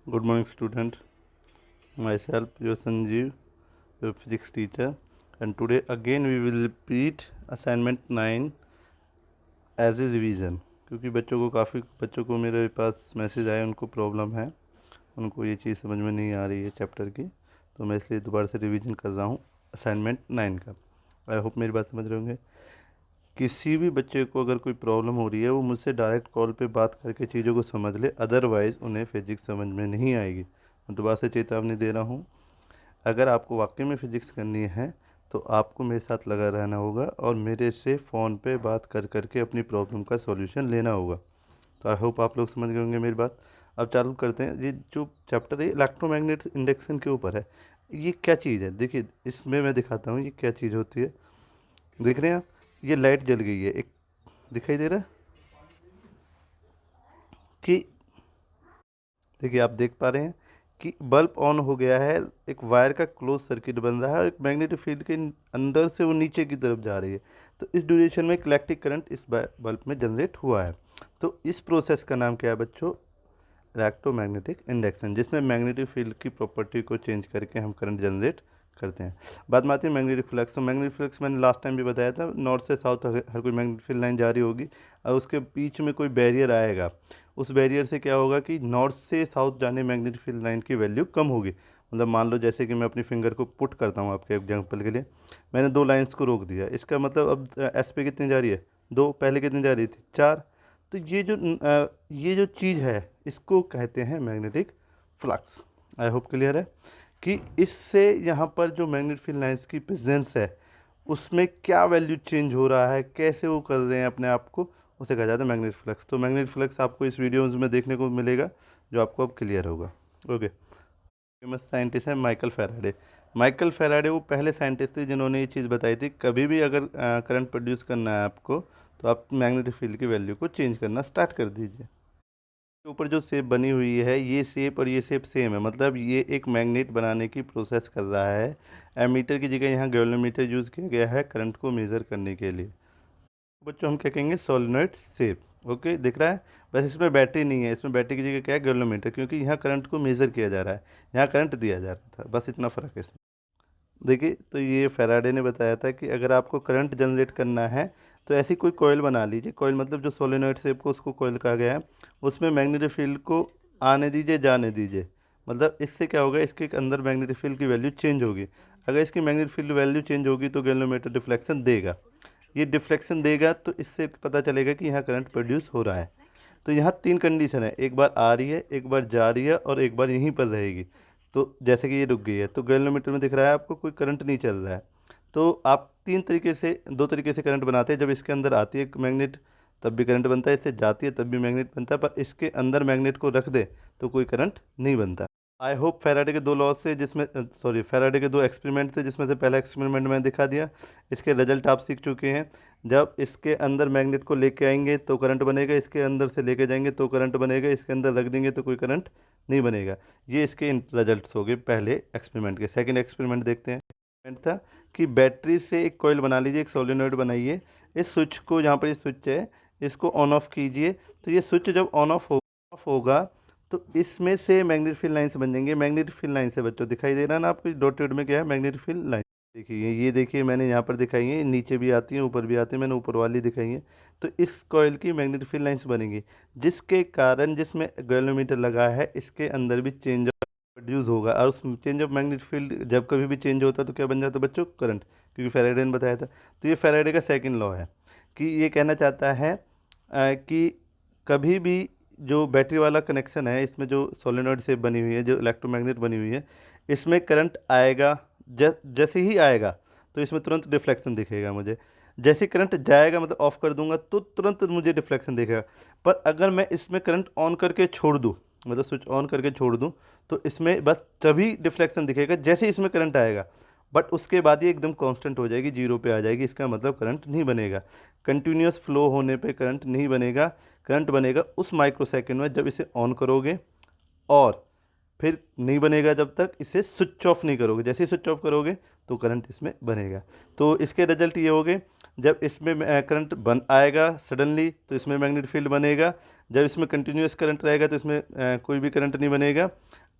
Good morning, student. Myself, your Sanjeev, your physics teacher, and today again we will repeat assignment 9 as a revision. क्योंकि काफ़ी बच्चों को मेरे पास message आए, उनको प्रॉब्लम है, उनको ये चीज़ समझ में नहीं आ रही है चैप्टर की, तो मैं इसलिए दोबारा से रिवीजन कर रहा हूँ असाइनमेंट 9 का। आई होप मेरी बात समझ रहे होंगे। किसी भी बच्चे को अगर कोई प्रॉब्लम हो रही है, वो मुझसे डायरेक्ट कॉल पे बात करके चीज़ों को समझ ले, अदरवाइज़ उन्हें फिजिक्स समझ में नहीं आएगी। मैं दोबारा से चेतावनी दे रहा हूँ, अगर आपको वाकई में फ़िज़िक्स करनी है तो आपको मेरे साथ लगा रहना होगा और मेरे से फ़ोन पे बात कर करके अपनी प्रॉब्लम का सॉल्यूशन लेना होगा। तो आई होप आप लोग समझ गए होंगे मेरी बात। अब चालू करते हैं। ये जो चैप्टर है इलेक्ट्रोमैग्नेट इंडक्शन के ऊपर है। ये क्या चीज़ है, देखिए इसमें मैं दिखाता हूँ ये क्या चीज़ होती है। देख रहे हैं आप, ये लाइट जल गई है, एक दिखाई दे रहा है कि, देखिए आप देख पा रहे हैं कि बल्ब ऑन हो गया है, एक वायर का क्लोज सर्किट बन रहा है और एक मैग्नेटिक फील्ड के अंदर से वो नीचे की तरफ जा रही है। तो इस ड्यूरेशन में इलेक्ट्रिक करंट इस बल्ब में जनरेट हुआ है। तो इस प्रोसेस का नाम क्या है बच्चों? इलेक्ट्रोमैग्नेटिक इंडक्शन, जिसमें मैग्नेटिक फील्ड की प्रॉपर्टी को चेंज करके हम करंट जनरेट करते हैं। बाद में आती है मैग्नेटिक फ्लक्स। तो मैग्नेटिक फ्लक्स मैंने लास्ट टाइम भी बताया था, नॉर्थ से साउथ हर कोई मैग्नेटिक फील्ड लाइन जारी होगी और उसके बीच में कोई बैरियर आएगा। उस बैरियर से क्या होगा कि नॉर्थ से साउथ जाने मैग्नेटिक फील्ड लाइन की वैल्यू कम होगी। मतलब मान लो जैसे कि मैं अपनी फिंगर को पुट करता हूँ आपके एग्जाम्पल के लिए, मैंने दो लाइंस को रोक दिया, इसका मतलब अब एस पे कितनी जा रही है? दो। पहले कितनी जा रही थी? चार। तो ये जो चीज़ है इसको कहते हैं magnetic flux. I hope clear है कि इससे यहाँ पर जो मैग्नेटिक फील्ड लाइंस की प्रेजेंस है उसमें क्या वैल्यू चेंज हो रहा है, कैसे वो कर रहे हैं अपने आप को, उसे कहा जाता है मैग्नेटिक फ्लक्स। तो मैग्नेटिक फ्लक्स आपको इस वीडियोज़ में देखने को मिलेगा जो आपको अब क्लियर होगा। ओके। फेमस साइंटिस्ट है माइकल फैराडे। माइकल फैराडे वो पहले साइंटिस्ट थे जिन्होंने ये चीज़ बताई थी, कभी भी अगर करंट प्रोड्यूस करना है आपको तो आप मैग्नेटिक फील्ड की वैल्यू को चेंज करना स्टार्ट कर दीजिए। के ऊपर जो शेप बनी हुई है, ये शेप और ये शेप सेम है, मतलब ये एक मैग्नेट बनाने की प्रोसेस कर रहा है। एमीटर की जगह यहाँ गैल्वेनोमीटर यूज़ किया गया है करंट को मेज़र करने के लिए। बच्चों हम क्या कहेंगे? Solenoid shape. ओके, दिख रहा है? बस इसमें बैटरी नहीं है, इसमें बैटरी की जगह क्या है? गैल्वेनोमीटर, क्योंकि यहाँ करंट को मेज़र किया जा रहा है, यहाँ करंट दिया जा रहा था, बस इतना फ़र्क है इसमें। देखिए, तो ये फैराडे ने बताया था कि अगर आपको करंट जनरेट करना है तो ऐसी कोई कॉइल बना लीजिए। कॉइल मतलब जो सोलेनोइड शेप को उसको कॉइल कहा गया है, उसमें मैग्नेटिक फील्ड को आने दीजिए, जाने दीजिए। मतलब इससे क्या होगा, इसके अंदर मैग्नेटिक फील्ड की वैल्यू चेंज होगी। अगर इसकी मैग्नेटिक फील्ड वैल्यू चेंज होगी तो गैल्वेनोमीटर डिफ्लेक्शन देगा। ये डिफ्लेक्शन देगा तो इससे पता चलेगा कि यहाँ करंट प्रोड्यूस हो रहा है। तो यहाँ तीन कंडीशन है, एक बार आ रही है, एक बार जा रही है और एक बार यहीं पर रहेगी। तो जैसे कि ये रुक गई है तो गैल्वेनोमीटर में दिख रहा है आपको कोई करंट नहीं चल रहा है। तो आप दो तरीके से करंट बनाते हैं। जब इसके अंदर आती है मैग्नेट तब भी करंट बनता है, इससे जाती है तब भी मैग्नेट बनता है, पर इसके अंदर मैग्नेट को रख दे तो कोई करंट नहीं बनता। आई होप फैराडे के दो लॉज से, जिसमें फैराडे के दो एक्सपेरिमेंट थे, जिसमें से पहला एक्सपेरिमेंट मैंने दिखा दिया, इसके रिजल्ट आप सीख चुके हैं। जब इसके अंदर मैग्नेट को लेके आएंगे तो करंट बनेगा, इसके अंदर से लेके जाएंगे तो करंट बनेगा, इसके अंदर रख देंगे तो कोई करंट नहीं बनेगा। ये इसके रिजल्ट्स हो गए पहले एक्सपेरिमेंट के। सेकंड एक्सपेरिमेंट देखते हैं। एक्सपेरिमेंट था कि बैटरी से एक कॉइल बना लीजिए, एक सोलेनोइड बनाइए, इस स्विच को, जहाँ पर ये स्विच है, इसको ऑन ऑफ कीजिए। तो ये स्विच जब ऑफ होगा तो इसमें से मैग्नेटिक फील्ड लाइन से बन जाएंगे। मैग्नेटिक फील्ड लाइन से बच्चों दिखाई दे रहा है ना आपको, डॉटेड में क्या है? Magnetic field line. देखिए ये देखिए मैंने यहाँ पर दिखाई है, नीचे भी आती है ऊपर भी आती है, मैंने ऊपर वाली दिखाई है। तो इस कॉइल की मैग्नेटिक फील्ड लाइन्स बनेंगी, जिसके कारण जिसमें गैल्वेनोमीटर लगा है इसके अंदर भी चेंज प्रोड्यूस होगा। और उस चेंज ऑफ मैग्नेटिक फील्ड जब कभी भी चेंज होता है तो क्या बन जाता है बच्चों? करंट, क्योंकि फैराडे ने बताया था। तो ये फैराडे का सेकंड लॉ है कि ये कहना चाहता है कि कभी भी जो बैटरी वाला कनेक्शन है, इसमें जो सोलेनोइड से बनी हुई है, जो इलेक्ट्रोमैग्नेट बनी हुई है, इसमें करंट आएगा, जैसे ही आएगा तो इसमें तुरंत डिफ्लेक्शन दिखेगा मुझे। जैसे करंट जाएगा, मतलब ऑफ कर दूंगा, तो तुरंत मुझे डिफ्लेक्शन दिखेगा। पर अगर मैं इसमें करंट ऑन करके छोड़ दूँ, मतलब स्विच ऑन करके छोड़ दूँ, तो इसमें बस तभी डिफ्लेक्शन दिखेगा जैसे इसमें करंट आएगा। बट उसके बाद ये एकदम कांस्टेंट हो जाएगी, जीरो पे आ जाएगी। इसका मतलब करंट नहीं बनेगा। कंटिन्यूस फ्लो होने पे करंट नहीं बनेगा। करंट बनेगा उस माइक्रो सेकेंड में जब इसे ऑन करोगे, और फिर नहीं बनेगा जब तक इसे स्विच ऑफ नहीं करोगे। जैसे ही स्विच ऑफ करोगे तो करंट इसमें बनेगा। तो इसके रिजल्ट ये हो गए, जब इसमें करंट बन आएगा सडनली तो इसमें मैग्नेटिक फील्ड बनेगा, जब इसमें कंटिन्यूस करंट रहेगा तो इसमें कोई भी करंट नहीं बनेगा।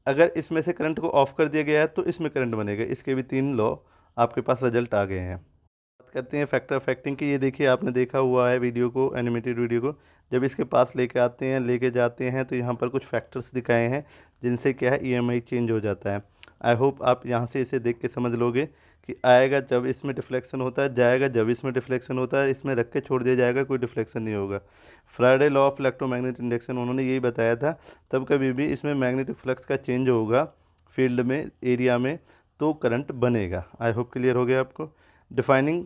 अगर इसमें से करंट को ऑफ कर दिया गया है तो इसमें करंट बनेगा। इसके भी 3 लॉ आपके पास रिजल्ट आ गए हैं। बात करते हैं फैक्टर अफेक्टिंग की। ये देखिए आपने देखा हुआ है वीडियो को, एनिमेटेड वीडियो को। जब इसके पास लेके आते हैं, लेके जाते हैं, तो यहाँ पर कुछ फैक्टर्स दिखाए हैं जिनसे क्या है ईएमआई चेंज हो जाता है। आई होप आप यहाँ से इसे देख के समझ लोगे कि आएगा जब इसमें डिफ्लेक्शन होता है, जाएगा जब इसमें डिफ्लेक्शन होता है, इसमें रख के छोड़ दिया जाएगा, कोई डिफ्लेक्शन नहीं होगा। Friday law of electromagnetic induction उन्होंने यही बताया था। तब कभी भी इसमें मैग्नेटिक फ्लक्स का चेंज होगा फील्ड में, एरिया में, तो करंट बनेगा। आई होप क्लियर हो गया आपको। डिफाइनिंग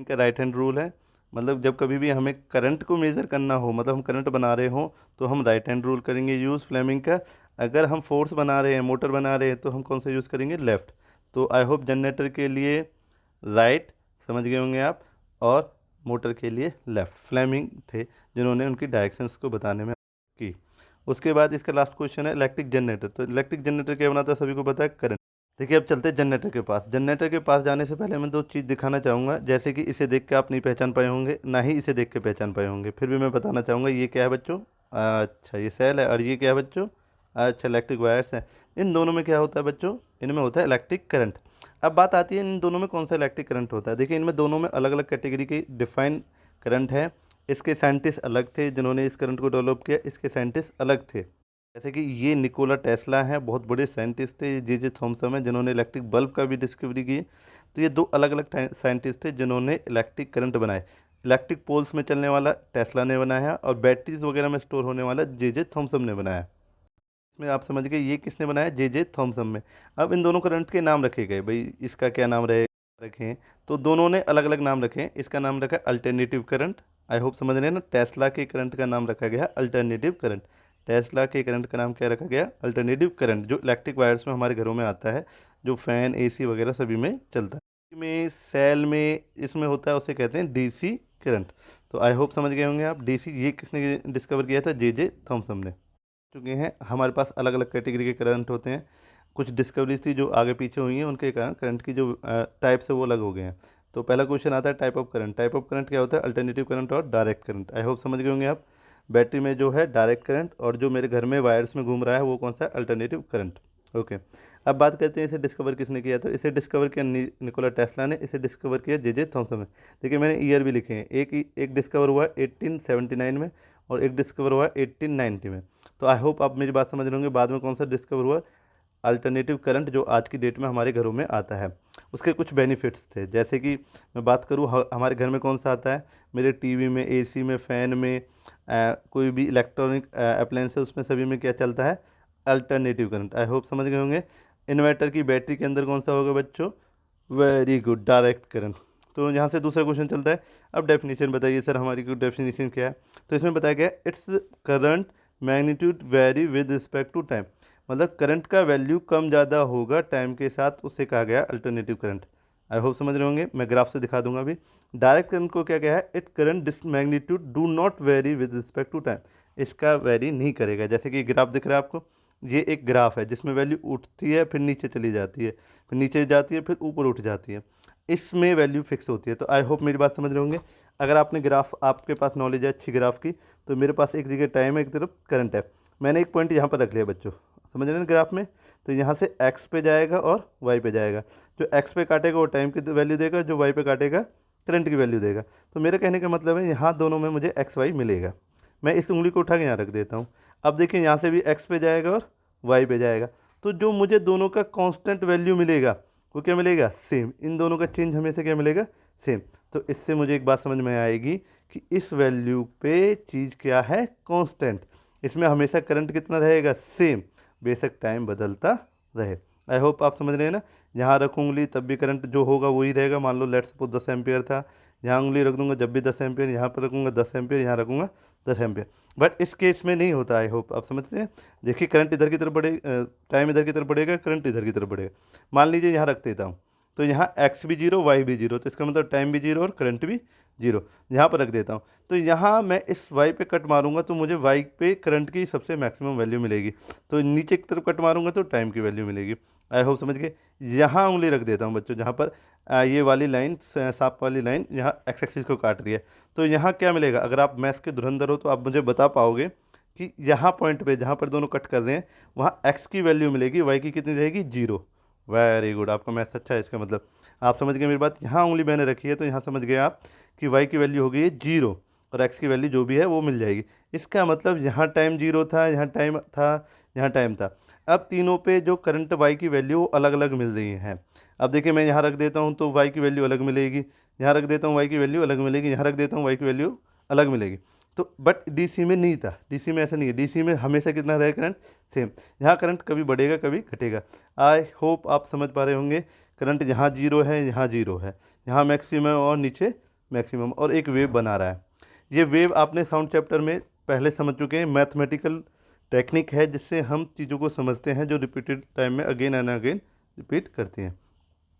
का राइट हैंड रूल है, मतलब जब कभी भी हमें करंट को मेज़र करना हो, मतलब हम करंट बना रहे हो, तो हम राइट हैंड रूल करेंगे यूज़ फ्लेमिंग का। अगर हम फोर्स बना रहे हैं, मोटर बना रहे हैं, तो हम कौन सा यूज़ करेंगे? लेफ़्ट। तो आई होप जनरेटर के लिए राइट समझ गए होंगे आप, और मोटर के लिए लेफ़्ट। फ्लेमिंग थे जिन्होंने उनकी डायरेक्शंस को बताने में की। उसके बाद इसका लास्ट क्वेश्चन है इलेक्ट्रिक जनरेटर। तो इलेक्ट्रिक जनरेटर क्या बनाता है, सभी को पता है, करंट। देखिए अब चलते हैं जनरेटर के पास। जनरेटर के पास जाने से पहले मैं 2 चीज़ दिखाना चाहूँगा, जैसे कि इसे देख के आप नहीं पहचान पाए होंगे, ना ही इसे देख के पहचान पाए होंगे, फिर भी मैं बताना चाहूँगा। ये क्या है बच्चों? अच्छा ये सेल है। और ये क्या है बच्चों? अच्छा इलेक्ट्रिक वायर्स हैं। इन दोनों में क्या होता है बच्चों? इनमें होता है इलेक्ट्रिक करंट। अब बात आती है इन दोनों में कौन सा इलेक्ट्रिक करंट होता है। देखिए इनमें दोनों में अलग अलग कैटेगरी के डिफाइन करंट है। इसके साइंटिस्ट अलग थे जिन्होंने इस करंट को डेवलप किया, इसके साइंटिस्ट अलग थे। जैसे कि ये निकोला टेस्ला हैं, बहुत बड़े साइंटिस्ट थे। जे थॉमसन हैं जिन्होंने इलेक्ट्रिक बल्ब का भी डिस्कवरी की। तो ये 2 अलग अलग साइंटिस्ट थे जिन्होंने इलेक्ट्रिक करंट बनाए। इलेक्ट्रिक पोल्स में चलने वाला टेस्ला ने बनाया, और बैटरीज वगैरह में स्टोर होने वाला जे थॉमसन ने बनाया। इसमें आप समझ गए ये किसने बनाया? जे थॉमसन में। अब इन दोनों करंट के नाम रखे गए, भाई इसका क्या नाम रखें, तो दोनों ने अलग अलग नाम रखे। इसका नाम रखा अल्टरनेटिव करंट। आई होप समझ रहे हैं ना। टेस्ला के करंट का नाम रखा गया अल्टरनेटिव करंट। टेस्ला के करंट का नाम क्या रखा गया? अल्टरनेटिव करंट, जो इलेक्ट्रिक वायर्स में हमारे घरों में आता है, जो फैन एसी वगैरह सभी में चलता है। में सेल में इसमें होता है, उसे कहते हैं डीसी करंट। तो आई होप समझ गए होंगे आप। डीसी ये किसने डिस्कवर किया था? जे थॉमसन ने। चुके हैं हमारे पास अलग अलग कैटेगरी के करंट होते हैं। कुछ डिस्कवरीज थी जो आगे पीछे हुई हैं, उनके कारण करंट की जो टाइप्स है वो अलग हो गए हैं। तो पहला क्वेश्चन आता है type of current. Type of current क्या होता है? अल्टरनेटिव करंट और डायरेक्ट करंट। आई होप समझ गए होंगे आप। बैटरी में जो है डायरेक्ट करंट, और जो मेरे घर में वायर्स में घूम रहा है वो कौन सा है? Alternative current. ओके। अब बात करते हैं इसे डिस्कवर किसने किया। तो इसे डिस्कवर किया निकोला टेस्ला ने। इसे डिस्कवर किया जे थॉमसन ने। देखिए मैंने ईयर भी लिखे हैं। एक डिस्कवर हुआ 1879 में, और एक डिस्कवर हुआ 1890 में। तो आई होप आप मेरी बात समझ रहे होंगे। बाद में कौन सा डिस्कवर हुआ? अल्टरनेटिव करंट, जो आज की डेट में हमारे घरों में आता है। उसके कुछ बेनिफिट्स थे, जैसे कि मैं बात करूँ हमारे घर में कौन सा आता है? मेरे टीवी में, एसी में, फ़ैन में, कोई भी इलेक्ट्रॉनिक अप्लायंस है उसमें सभी में क्या चलता है? Alternative current. आई होप समझ गए होंगे। इन्वर्टर की बैटरी के अंदर कौन सा होगा बच्चों? Very good, direct current. तो यहाँ से दूसरा क्वेश्चन चलता है। अब डेफिनेशन बताइए सर, हमारी कोई डेफिनेशन क्या है? तो इसमें बताया गया it's current magnitude vary with respect to time. मतलब करंट का वैल्यू कम ज़्यादा होगा टाइम के साथ, उससे कहा गया अल्टरनेटिव करंट। आई होप समझ रहे होंगे। मैं ग्राफ से दिखा दूंगा अभी। डायरेक्ट करंट को क्या कहा है? It current this magnitude do not vary with respect to time. इसका वेरी नहीं करेगा। जैसे कि ग्राफ दिख रहा है आपको, ये एक ग्राफ है जिसमें वैल्यू उठती है, फिर नीचे चली जाती है, फिर नीचे जाती है, फिर ऊपर उठ जाती है। इसमें वैल्यू फिक्स होती है। तो आई होप मेरी बात समझ रहे होंगे। अगर आपने ग्राफ, आपके पास नॉलेज है अच्छी ग्राफ की, तो मेरे पास एक जगह टाइम है, एक तरफ करंट है। मैंने एक पॉइंट यहाँ पर रख लिया बच्चों, समझ रहे हैं ग्राफ में। तो यहाँ से एक्स पे जाएगा और वाई पे जाएगा। जो एक्स पे काटेगा वो टाइम की वैल्यू देगा, जो वाई पे काटेगा करंट की वैल्यू देगा। तो मेरे कहने का मतलब है यहाँ दोनों में मुझे एक्स वाई मिलेगा। मैं इस उंगली को उठा के यहाँ रख देता हूँ। अब देखिए यहाँ से भी एक्स पे जाएगा और वाई पे जाएगा। तो जो मुझे दोनों का कांस्टेंट वैल्यू मिलेगा वो क्या मिलेगा? सेम। इन दोनों का चेंज हमेशा क्या मिलेगा? सेम। तो इससे मुझे एक बात समझ में आएगी कि इस वैल्यू पे चीज़ क्या है? कांस्टेंट। इसमें हमेशा करंट कितना रहेगा? सेम, बेशक टाइम बदलता रहे। आई होप आप समझ रहे हैं ना। यहाँ रखूँ उंगली तब भी करंट जो होगा वही रहेगा। मान लो लेट्स सपोज 10 एम्पियर था, यहाँ उंगली रख दूंगा जब भी 10 एम्पियर, यहाँ पर रखूँगा 10 एम्पियर, यहाँ रखूँगा 10 एम्पियर। बट इस केस में नहीं होता। आई होप आप समझते हैं। देखिए करंट इधर की तरफ बढ़ेगा, टाइम इधर की तरफ बढ़ेगा, करंट इधर की तरफ बढ़ेगा। मान लीजिए यहाँ रख देता हूँ, तो यहाँ एक्स भी जीरो, वाई भी जीरो, तो इसका मतलब टाइम भी जीरो और करंट भी जीरो। यहाँ पर रख देता हूँ, तो यहाँ मैं इस वाई पे कट मारूंगा तो मुझे वाई पे करंट की सबसे मैक्सिमम वैल्यू मिलेगी। तो नीचे की तरफ कट मारूंगा तो टाइम की वैल्यू मिलेगी। आई होप समझ गए। यहाँ उंगली रख देता हूँ बच्चों, जहाँ पर ये वाली लाइन, सांप वाली लाइन यहाँ एक्स एक्सिस को काट रही है। तो यहाँ क्या मिलेगा, अगर आप मैथ्स के धुरंधर हो तो आप मुझे बता पाओगे कि यहाँ पॉइंट पे जहाँ पर दोनों कट कर रहे हैं वहाँ एक्स की वैल्यू मिलेगी, वाई की कितनी रहेगी, 0। वेरी गुड, आपका मैथ्स अच्छा है, इसका मतलब आप समझ गए मेरी बात। यहाँ उंगली मैंने रखी है तो यहाँ समझ गए आप कि वाई की वैल्यू हो गई है 0 और एक्स की वैल्यू जो भी है वो मिल जाएगी। इसका मतलब यहाँ टाइम 0 था, यहाँ टाइम था, यहाँ टाइम था। अब तीनों पे जो करंट वाई की वैल्यू अलग अलग मिल रही हैं। अब देखिए मैं यहाँ रख देता हूँ तो वाई की वैल्यू अलग मिलेगी, यहाँ रख देता हूँ वाई की वैल्यू अलग मिलेगी, यहाँ रख देता हूँ वाई की वैल्यू अलग मिलेगी। तो बट डीसी में नहीं था, डीसी में ऐसा नहीं है, डीसी में हमेशा कितना रहेगा करंट, सेम। यहाँ करंट कभी बढ़ेगा कभी घटेगा। आई होप आप समझ पा रहे होंगे। करंट यहाँ 0 है, यहाँ 0 है, यहाँ मैक्सिमम और नीचे मैक्सिमम, और एक वेव बना रहा है। ये वेव आपने साउंड चैप्टर में पहले समझ चुके हैं। मैथमेटिकल टेक्निक है जिससे हम चीज़ों को समझते हैं, जो रिपीटेड टाइम में अगेन एंड अगेन रिपीट करती हैं।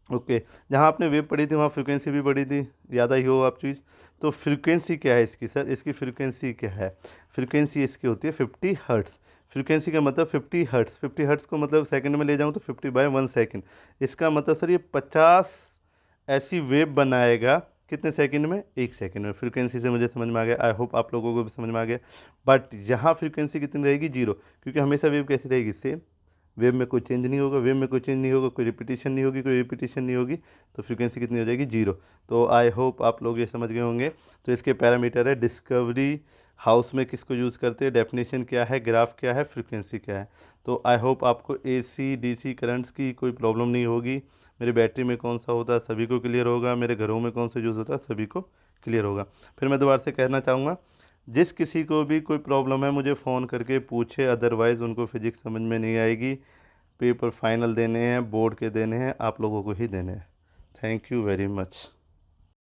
ओके, जहाँ आपने वेव पढ़ी थी वहाँ फ्रिक्वेंसी भी पढ़ी थी, याद आई हो आप चीज़। तो फ्रिक्वेंसी क्या है इसकी, सर इसकी फ्रिक्वेंसी क्या है, फ्रिक्वेंसी इसकी होती है 50 हर्ट्स। फ्रिक्वेंसी का मतलब 50 हर्ट्स, 50 हर्ट्स को मतलब सेकंड में ले जाऊँ तो 50/1 सेकंड। इसका मतलब सर ये 50 ऐसी वेव बनाएगा कितने सेकंड में, 1 सेकंड में। फ्रिक्वेंसी से मुझे समझ में आ गया, आई होप आप लोगों को भी समझ में आ गया। बट यहाँ फ्रिक्वेंसी कितनी रहेगी, 0, क्योंकि हमेशा वेव कैसी रहेगी, सेम। वेव में कोई चेंज नहीं होगा, वेव में कोई चेंज नहीं होगा, कोई रिपीटिशन नहीं होगी, कोई रिपीटिशन नहीं होगी, तो फ्रीक्वेंसी कितनी हो जाएगी, 0। तो आई होप आप लोग ये समझ गए होंगे। तो इसके पैरामीटर है डिस्कवरी हाउस में किसको यूज़ करते हैं, डेफिनेशन क्या है, ग्राफ क्या है, फ्रीक्वेंसी क्या है। तो आई होप आपको एसी डीसी करंट्स की कोई प्रॉब्लम नहीं होगी। मेरी बैटरी में कौन सा होता है सभी को क्लियर होगा, मेरे घरों में कौन सा यूज़ होता है सभी को क्लियर होगा। फिर मैं दोबारा से कहना चाहूँगा, जिस किसी को भी कोई प्रॉब्लम है मुझे फ़ोन करके पूछे, अदरवाइज़ उनको फिजिक्स समझ में नहीं आएगी। पेपर फाइनल देने हैं, बोर्ड के देने हैं, आप लोगों को ही देने हैं। Thank you very much.